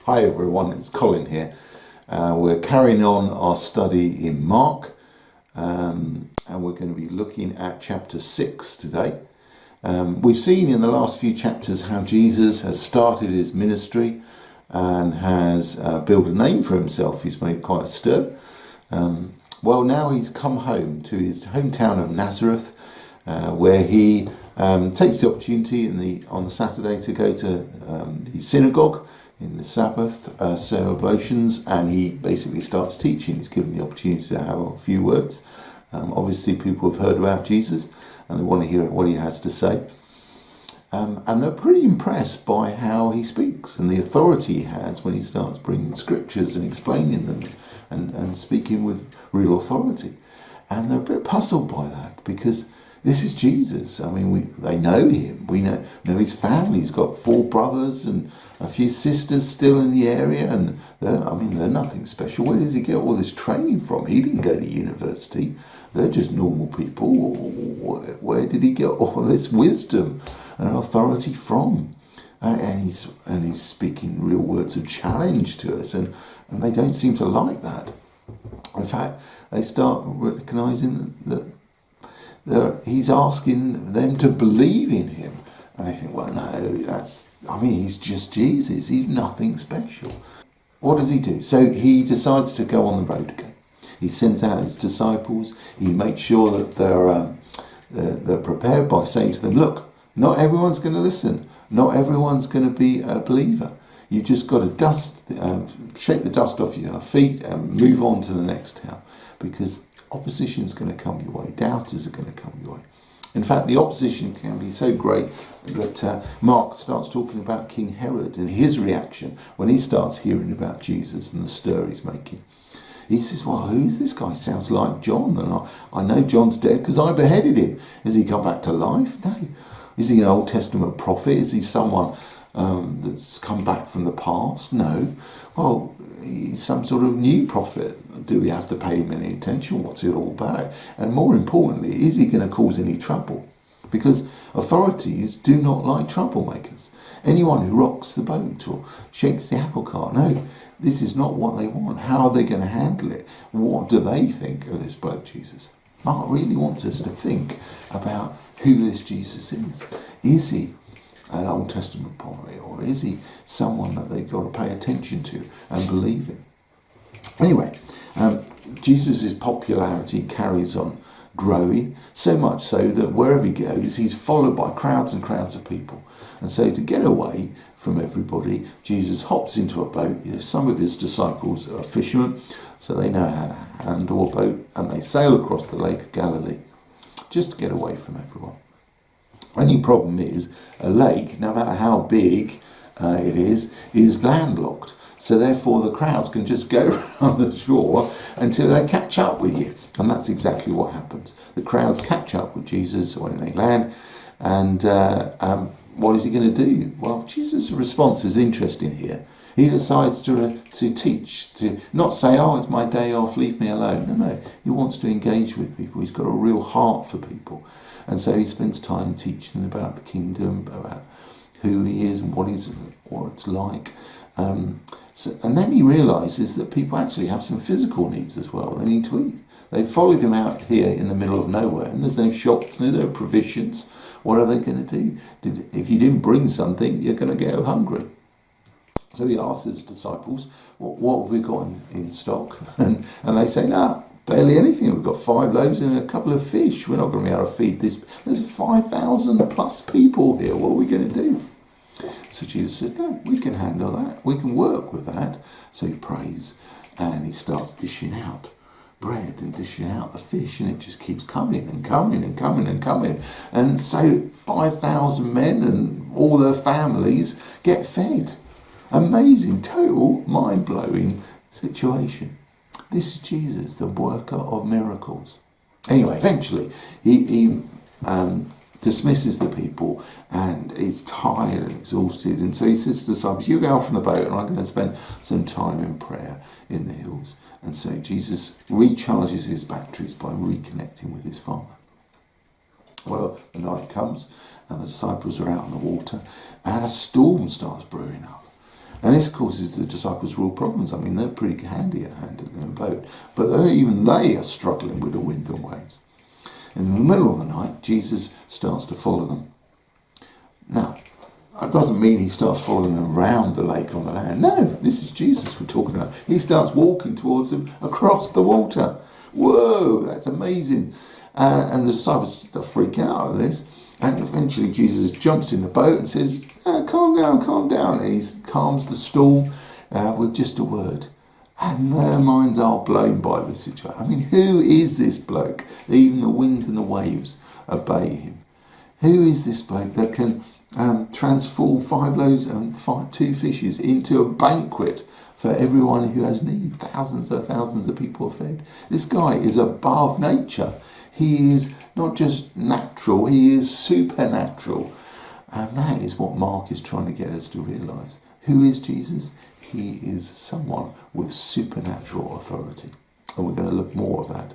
Hi everyone, it's Colin here. We're carrying on our study in Mark, and we're going to be looking at chapter 6 today. We've seen in the last few chapters how Jesus has started his ministry and has built a name for himself. He's made quite a stir. Well, now he's come home to his hometown of Nazareth, where he takes the opportunity on the Saturday to go to the synagogue in the Sabbath celebrations, and he basically starts teaching. He's given the opportunity to have a few words. Obviously, people have heard about Jesus and they want to hear what he has to say. And they're pretty impressed by how he speaks and the authority he has when he starts bringing scriptures and explaining them and speaking with real authority. And they're a bit puzzled by that because this is Jesus. I mean, they know him. We know his family. He's got 4 brothers and a few sisters still in the area, and they're nothing special. Where does he get all this training from? He didn't go to university. They're just normal people. Where did he get all this wisdom and authority from? And he's speaking real words of challenge to us, and they don't seem to like that. In fact, they start recognizing that he's asking them to believe in him. And they think, well, no, he's just Jesus. He's nothing special. What does he do? So he decides to go on the road again. He sends out his disciples. He makes sure that they're prepared by saying to them, look, not everyone's going to listen. Not everyone's going to be a believer. You've just got to shake the dust off your feet and move on to the next town, because opposition is going to come your way. Doubters are going to come your way. In fact, the opposition can be so great that Mark starts talking about King Herod and his reaction when he starts hearing about Jesus and the stir he's making. He says, well, who's this guy? Sounds like John. And I know John's dead because I beheaded him. Has he come back to life? No. Is he an Old Testament prophet? Is he someone that's come back from the past? No. Well, he's some sort of new prophet. Do we have to pay him any attention? What's it all about? And more importantly, is he going to cause any trouble? Because authorities do not like troublemakers. Anyone who rocks the boat or shakes the apple cart. No, this is not what they want. How are they going to handle it? What do they think of this bloke Jesus? Mark really wants us to think about who this Jesus is. Is he an Old Testament prophet, or is he someone that they've got to pay attention to and believe in? Anyway, Jesus' popularity carries on growing, so much so that wherever he goes, he's followed by crowds and crowds of people. And so to get away from everybody, Jesus hops into a boat. Some of his disciples are fishermen, so they know how to handle a boat, and they sail across the Lake of Galilee just to get away from everyone. Only problem is, a lake, no matter how big it is landlocked. So therefore the crowds can just go around the shore until they catch up with you. And that's exactly what happens. The crowds catch up with Jesus when they land. And what is he going to do? Well, Jesus' response is interesting here. He decides to teach, to not say, oh, it's my day off, leave me alone. No, he wants to engage with people. He's got a real heart for people. And so he spends time teaching them about the kingdom, about who he is and what it's like. And then he realises that people actually have some physical needs as well. They need to eat. They followed him out here in the middle of nowhere, and there's no shops, there's no provisions. What are they going to do? If you didn't bring something, you're going to get hungry. So he asks his disciples, what have we got in stock? And they say, no, barely anything. We've got 5 loaves and a couple of fish. We're not going to be able to feed this. There's 5,000 plus people here. What are we going to do? So Jesus said, no, we can handle that. We can work with that. So he prays and he starts dishing out bread and dishing out the fish, and it just keeps coming and coming and coming and coming. And so 5,000 men and all their families get fed. Amazing, total, mind-blowing situation. This is Jesus, the worker of miracles. Anyway, eventually he dismisses the people, and is tired and exhausted, and so he says to the disciples, you go out from the boat and I'm going to spend some time in prayer in the hills. And so Jesus recharges his batteries by reconnecting with his Father. Well, the night comes and the disciples are out on the water, and a storm starts brewing up. And this causes the disciples real problems. I mean, they're pretty handy at handling a boat, but even they are struggling with the wind and waves. In the middle of the night, Jesus starts to follow them. Now, that doesn't mean he starts following them around the lake on the land. No, this is Jesus we're talking about. He starts walking towards them across the water. Whoa, that's amazing. And the disciples freak out at this. And eventually Jesus jumps in the boat and says, calm down. And he calms the storm with just a word. And their minds are blown by the situation. I mean, who is this bloke? Even the wind and the waves obey him. Who is this bloke that can transform 5 loaves and 2 fishes into a banquet for everyone who has need? Thousands of people are fed. This guy is above nature. He is not just natural, he is supernatural. And that is what Mark is trying to get us to realise. Who is Jesus? He is someone with supernatural authority. And we're going to look more of that